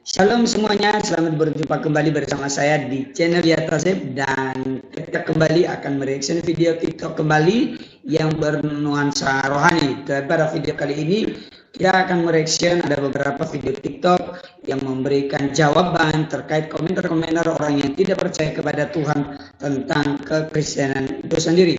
Shalom semuanya, selamat berjumpa kembali bersama saya di channel Yatasep, dan kita kembali akan mereaction video TikTok kembali yang bernuansa rohani. Pada video kali ini kita akan mereaction ada beberapa video TikTok yang memberikan jawaban terkait komentar-komentar orang yang tidak percaya kepada Tuhan tentang kekristenan itu sendiri.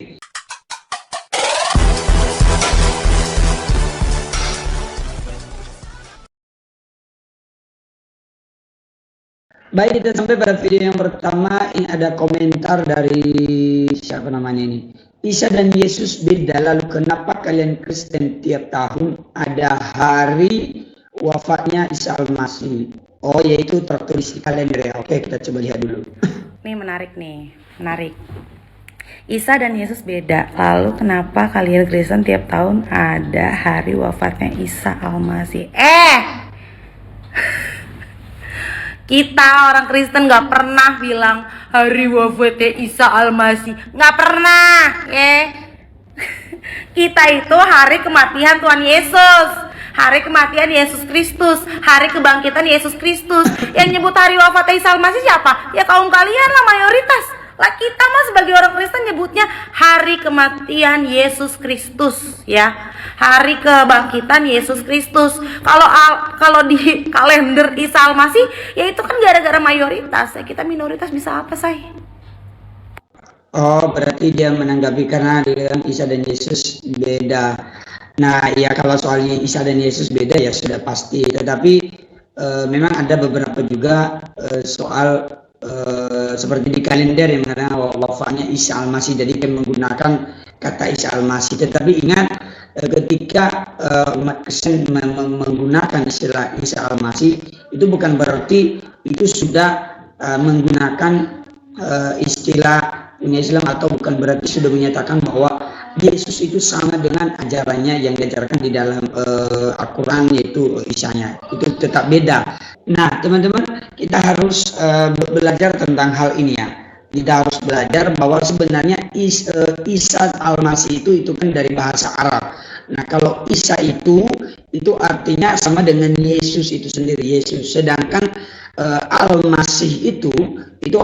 Baik, kita sampai pada video yang pertama. Ini ada komentar dari siapa namanya ini, Isa dan Yesus beda, lalu kenapa kalian Kristen tiap tahun ada hari wafatnya Isa Al-Masih? Oh, yaitu tertulis di kalender ya. Oke, kita coba lihat dulu. Nih menarik. Isa dan Yesus beda, lalu kenapa kalian Kristen tiap tahun ada hari wafatnya Isa Al-Masih? Kita orang Kristen gak pernah bilang hari wafatnya Isa Al-Masih, gak pernah ya. Kita itu hari kematian Tuhan Yesus, hari kematian Yesus Kristus, hari kebangkitan Yesus Kristus. Yang nyebut hari wafatnya Isa Al-Masih siapa? Ya kaum kalian lah, mayoritas lah. Kita mah sebagai orang Kristen nyebutnya hari kematian Yesus Kristus ya, hari kebangkitan Yesus Kristus. Kalau di kalender Isa Al-Masih ya itu kan gara-gara mayoritas ya. Kita minoritas bisa apa say? Oh, berarti dia menanggapi karena dia bilang Isa dan Yesus beda. Nah ya, kalau soalnya Isa dan Yesus beda ya sudah pasti, tetapi memang ada beberapa juga soal seperti di kalender yang mengatakan wafatnya Isa Al-Masih, jadi dia menggunakan kata Isa Al-Masih. Tetapi ingat, ketika umat Kristen menggunakan istilah Isa Al-Masih, itu bukan berarti itu sudah menggunakan istilah Islam, atau bukan berarti sudah menyatakan bahwa Yesus itu sama dengan ajarannya yang diajarkan di dalam Al-Quran, yaitu Isanya. Itu tetap beda. Nah teman-teman, kita harus belajar tentang hal ini ya. Kita harus belajar bahwa sebenarnya Isa Al-Masih itu kan dari bahasa Arab. Nah kalau Isa itu artinya sama dengan Yesus itu sendiri, Yesus. Sedangkan Al-Masih itu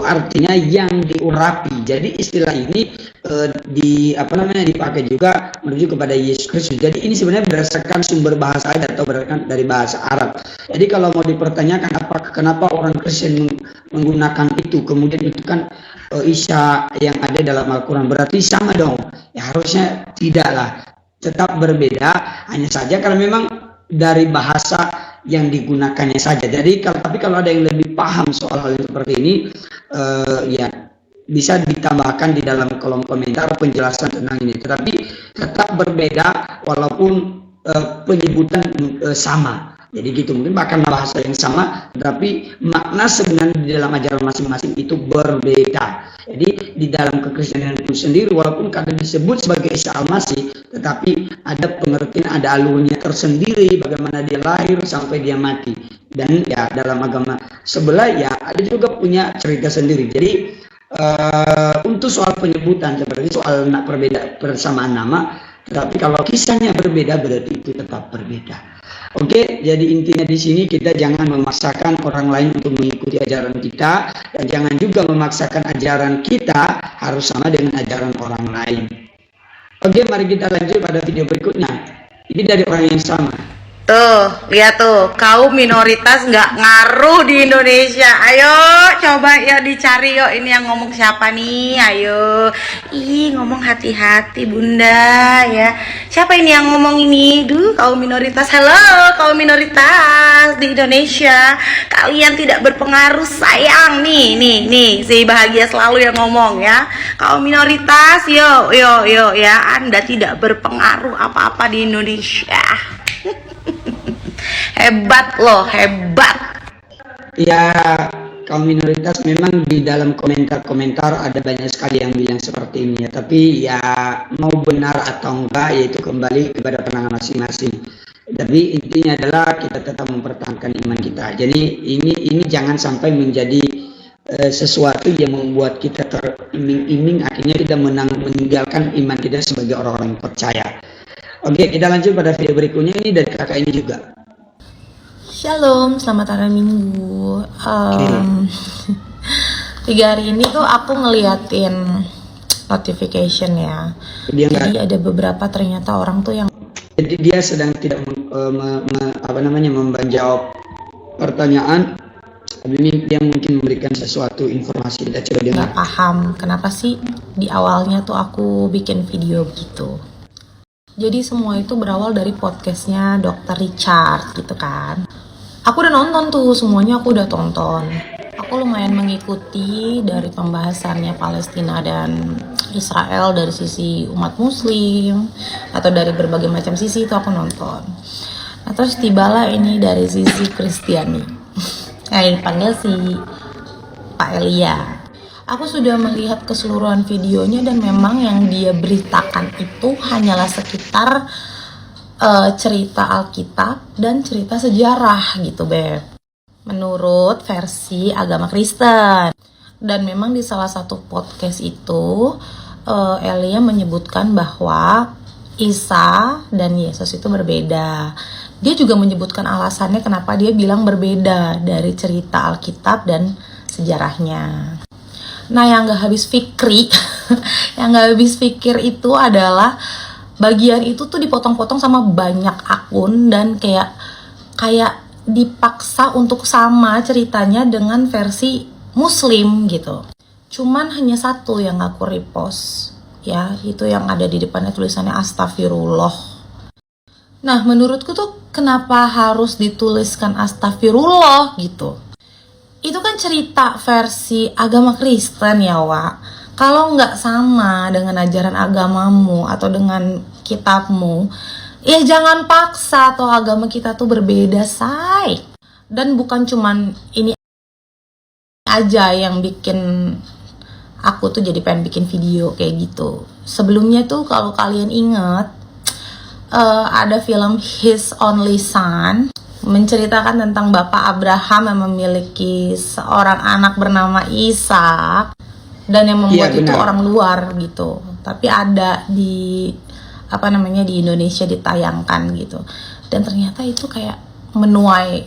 artinya yang diurapi. Jadi istilah ini dipakai juga menuju kepada Yesus Kristus. Jadi ini sebenarnya berdasarkan sumber bahasa atau berdasarkan dari bahasa Arab. Jadi kalau mau dipertanyakan kenapa orang Kristen menggunakan itu, kemudian itu kan Isa yang ada dalam Al-Quran, berarti sama dong? Ya harusnya tidaklah, tetap berbeda, hanya saja kalau memang dari bahasa yang digunakannya saja. Jadi tapi kalau ada yang lebih paham soal hal yang seperti ini, ya bisa ditambahkan di dalam kolom komentar penjelasan tentang ini. Tetapi tetap berbeda walaupun penyebutan sama. Jadi gitu, mungkin bahkan bahasa yang sama, tetapi makna sebenarnya di dalam ajaran masing-masing itu berbeda. Jadi di dalam kekristenan itu sendiri, walaupun kadang disebut sebagai Isa Al-Masih, tetapi ada pengertian, ada alurnya tersendiri bagaimana dia lahir sampai dia mati. Dan ya dalam agama sebelah ya ada juga punya cerita sendiri. Jadi untuk soal penyebutan seperti soal perbedaan persamaan nama, tetapi kalau kisahnya berbeda berarti itu tetap berbeda. Oke, jadi intinya di sini kita jangan memaksakan orang lain untuk mengikuti ajaran kita, dan jangan juga memaksakan ajaran kita harus sama dengan ajaran orang lain. Oke, mari kita lanjut pada video berikutnya. Ini dari orang yang sama. Tuh, lihat tuh, kaum minoritas nggak ngaruh di Indonesia. Ayo, coba ya dicari yuk, ini yang ngomong siapa nih? Ayo, ngomong hati-hati bunda ya. Siapa ini yang ngomong ini? Kaum minoritas. Halo, kaum minoritas di Indonesia. Kalian tidak berpengaruh sayang. Nih, si Bahagia Selalu yang ngomong ya. Kaum minoritas, yo ya, Anda tidak berpengaruh apa-apa di Indonesia. Hebat loh, hebat. Ya, kaum minoritas memang di dalam komentar-komentar ada banyak sekali yang bilang seperti ini ya. Tapi ya mau benar atau enggak, yaitu kembali kepada pandangan masing-masing. Tapi intinya adalah kita tetap mempertahankan iman kita. Jadi ini jangan sampai menjadi sesuatu yang membuat kita teriming-iming, akhirnya kita meninggalkan iman kita sebagai orang-orang yang percaya. Oke, kita lanjut pada video berikutnya. Ini dari kakak ini juga. Shalom, selamat hari Minggu. 3 hari ini tuh aku ngeliatin notification ya. Jadi ada beberapa ternyata orang tuh yang Jadi dia sedang tidak menjawab pertanyaan. Dia mungkin memberikan sesuatu informasi, kita coba dengar. nggak paham kenapa sih di awalnya tuh aku bikin video gitu. Jadi semua itu berawal dari podcastnya Dr. Richard gitu kan. Aku udah nonton tuh, semuanya aku udah tonton. Aku lumayan mengikuti dari pembahasannya Palestina dan Israel dari sisi umat muslim atau dari berbagai macam sisi itu aku nonton. Nah terus tibalah ini dari sisi Kristiani. Dipanggil si Pak Elia. Aku sudah melihat keseluruhan videonya dan memang yang dia beritakan itu hanyalah sekitar cerita Alkitab dan cerita sejarah gitu Beb. Menurut versi agama Kristen. Dan memang di salah satu podcast itu Elia menyebutkan bahwa Isa dan Yesus itu berbeda. Dia juga menyebutkan alasannya kenapa dia bilang berbeda dari cerita Alkitab dan sejarahnya. Nah yang gak habis fikri yang gak habis pikir itu adalah bagian itu tuh dipotong-potong sama banyak akun dan kayak dipaksa untuk sama ceritanya dengan versi muslim gitu. Cuman hanya satu yang aku repost ya, itu yang ada di depannya tulisannya astagfirullah. Nah menurutku tuh kenapa harus dituliskan astagfirullah gitu? Itu kan cerita versi agama Kristen ya Wak. Kalau nggak sama dengan ajaran agamamu atau dengan kitabmu, ya jangan paksa atau agama kita tuh berbeda say. Dan bukan cuman ini aja yang bikin aku tuh jadi pengen bikin video kayak gitu. Sebelumnya tuh kalau kalian ingat ada film His Only Son, menceritakan tentang Bapak Abraham yang memiliki seorang anak bernama Ishak dan yang membuat itu orang luar gitu. Tapi ada di di Indonesia ditayangkan gitu. Dan ternyata itu kayak menuai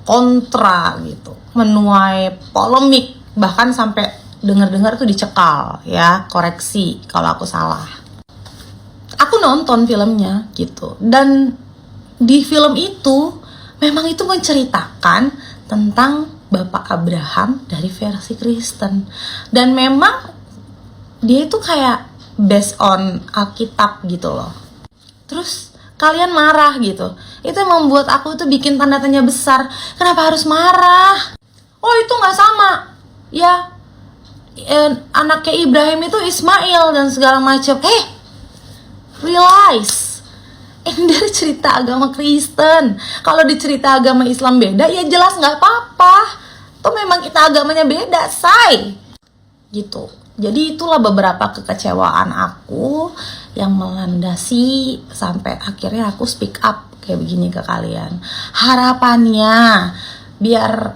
kontra gitu, menuai polemik, bahkan sampai dengar-dengar tuh dicekal ya, koreksi kalau aku salah. Aku nonton filmnya gitu dan di film itu memang itu menceritakan tentang Bapak Abraham dari versi Kristen dan memang dia itu kayak based on Alkitab gitu loh. Terus kalian marah gitu, itu yang membuat aku tuh bikin tanda tanya besar. Kenapa harus marah? Oh itu nggak sama ya, anaknya Ibrahim itu Ismail dan segala macam. Realize ini dari cerita agama Kristen. Kalau di cerita agama Islam beda, ya jelas nggak apa-apa. Tuh memang kita agamanya beda, say. Gitu. Jadi itulah beberapa kekecewaan aku yang melandasi sampai akhirnya aku speak up kayak begini ke kalian. Harapannya biar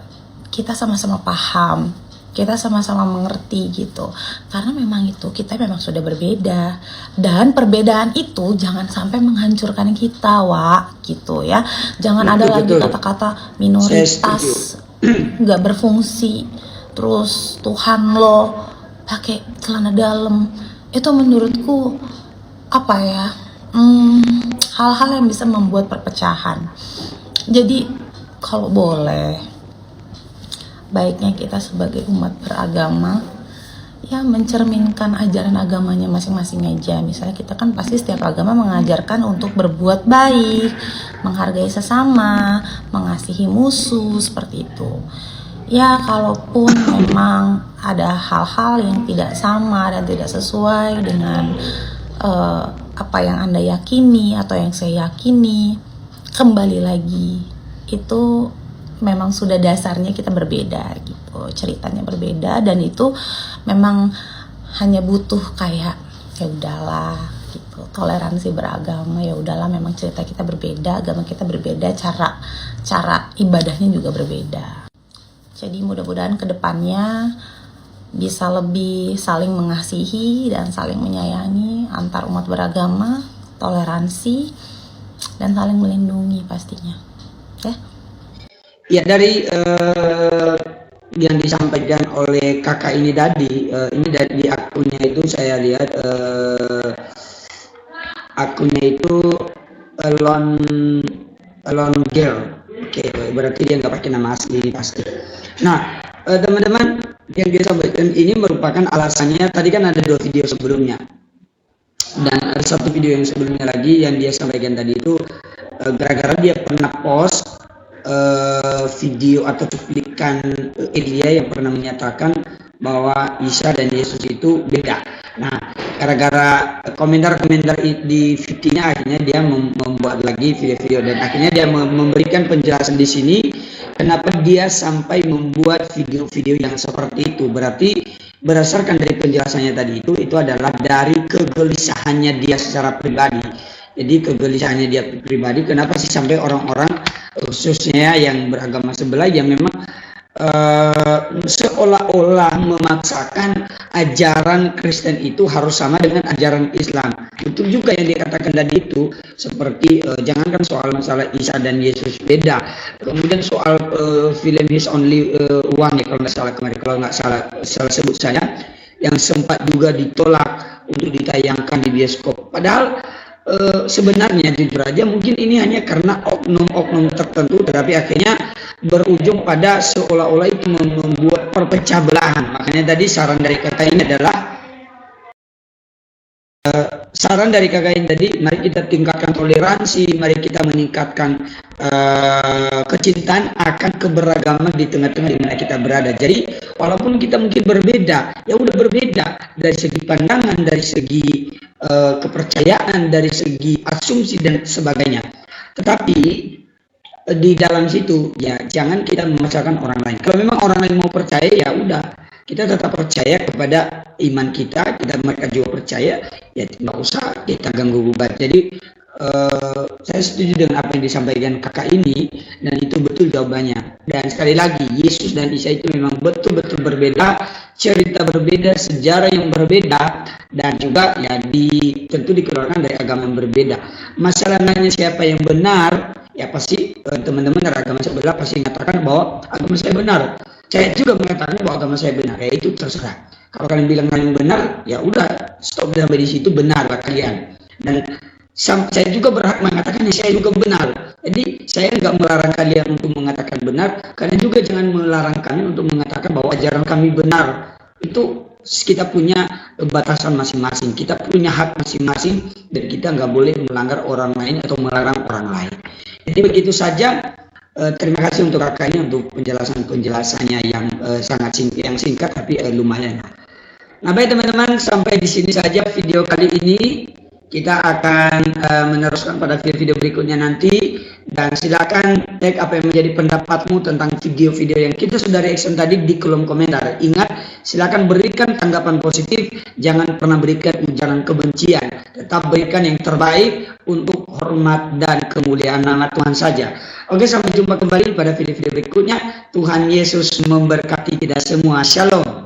kita sama-sama paham, kita sama-sama mengerti gitu. Karena memang itu kita memang sudah berbeda dan perbedaan itu jangan sampai menghancurkan kita Wak gitu ya. Jangan ada lagi kata-kata minoritas nggak berfungsi, terus Tuhan lo pakai celana dalam. Itu menurutku hal-hal yang bisa membuat perpecahan. Jadi kalau boleh baiknya kita sebagai umat beragama ya mencerminkan ajaran agamanya masing-masing aja. Misalnya kita kan pasti setiap agama mengajarkan untuk berbuat baik, menghargai sesama, mengasihi musuh, seperti itu. Ya kalaupun memang ada hal-hal yang tidak sama dan tidak sesuai dengan apa yang Anda yakini atau yang saya yakini, kembali lagi itu memang sudah dasarnya kita berbeda gitu, ceritanya berbeda dan itu memang hanya butuh kayak ya udahlah gitu, toleransi beragama. Ya udahlah memang cerita kita berbeda, agama kita berbeda, cara ibadahnya juga berbeda. Jadi mudah-mudahan kedepannya bisa lebih saling mengasihi dan saling menyayangi antar umat beragama, toleransi dan saling melindungi pastinya. Oke. Ya dari yang disampaikan oleh kakak ini tadi, ini dari akunnya itu saya lihat akunnya itu lone lone girl. Oke, berarti dia nggak pakai nama asli pasti. Nah, teman-teman, yang dia sampaikan ini merupakan alasannya. Tadi kan ada 2 video sebelumnya, dan ada 1 video yang sebelumnya lagi yang dia sampaikan tadi itu gara-gara dia pernah post video atau cuplikan Elia yang pernah menyatakan bahwa Isa dan Yesus itu beda. Nah, gara-gara komentar-komentar di videonya, akhirnya dia membuat lagi video-video, dan akhirnya dia memberikan penjelasan di sini kenapa dia sampai membuat video-video yang seperti itu. Berarti berdasarkan dari penjelasannya tadi itu adalah dari kegelisahannya dia secara pribadi. Jadi kegelisahannya dia pribadi, kenapa sih sampai orang-orang khususnya yang beragama sebelah yang memang seolah-olah memaksakan ajaran Kristen itu harus sama dengan ajaran Islam. Itu juga yang dikatakan tadi itu, seperti jangankan soal masalah Isa dan Yesus beda, kemudian soal film His Only One ya, kalau nggak salah sebut saya, yang sempat juga ditolak untuk ditayangkan di bioskop. Padahal sebenarnya jujur aja mungkin ini hanya karena oknum-oknum tertentu, tetapi akhirnya berujung pada seolah-olah itu membuat perpecah belahan. Makanya tadi saran dari kakak ini adalah mari kita tingkatkan toleransi, mari kita meningkatkan kecintaan akan keberagaman di tengah-tengah di mana kita berada. Jadi walaupun kita mungkin berbeda, ya udah berbeda dari segi pandangan, dari segi kepercayaan, dari segi asumsi dan sebagainya. Tetapi di dalam situ ya jangan kita memaksakan orang lain. Kalau memang orang lain mau percaya, ya udah kita tetap percaya kepada iman kita, mereka juga percaya, ya tidak usah kita ganggu gugat. Jadi saya setuju dengan apa yang disampaikan kakak ini, dan itu betul jawabannya. Dan sekali lagi, Yesus dan Isa itu memang betul-betul berbeda, cerita berbeda, sejarah yang berbeda, dan juga ya tentu dikeluarkan dari agama yang berbeda. Masalahnya siapa yang benar, ya pasti teman-teman dari agama sebelah pasti mengatakan bahwa agama saya benar. Saya juga mengatakan bahwa agama saya benar, ya itu terserah. Kalau kalian bilang kalian benar, ya udah stop sampai di situ, benarlah kalian. Dan saya juga berhak mengatakan ya saya juga benar. Jadi saya nggak melarang kalian untuk mengatakan benar, kalian juga jangan melarang kami untuk mengatakan bahwa ajaran kami benar. Itu kita punya batasan masing-masing, kita punya hak masing-masing, dan kita nggak boleh melanggar orang lain atau melarang orang lain. Jadi begitu saja. Terima kasih untuk kakak ini untuk penjelasannya yang sangat singkat tapi lumayan. Nah baik teman-teman, sampai di sini saja video kali ini. Kita akan meneruskan pada video-video berikutnya nanti, dan silakan tag apa yang menjadi pendapatmu tentang video-video yang kita sudah reaction tadi di kolom komentar. Ingat, silakan berikan tanggapan positif, jangan pernah berikan ujaran kebencian, tetap berikan yang terbaik untuk hormat dan kemuliaan nama Tuhan saja. Oke, sampai jumpa kembali pada video-video berikutnya. Tuhan Yesus memberkati kita semua. Shalom.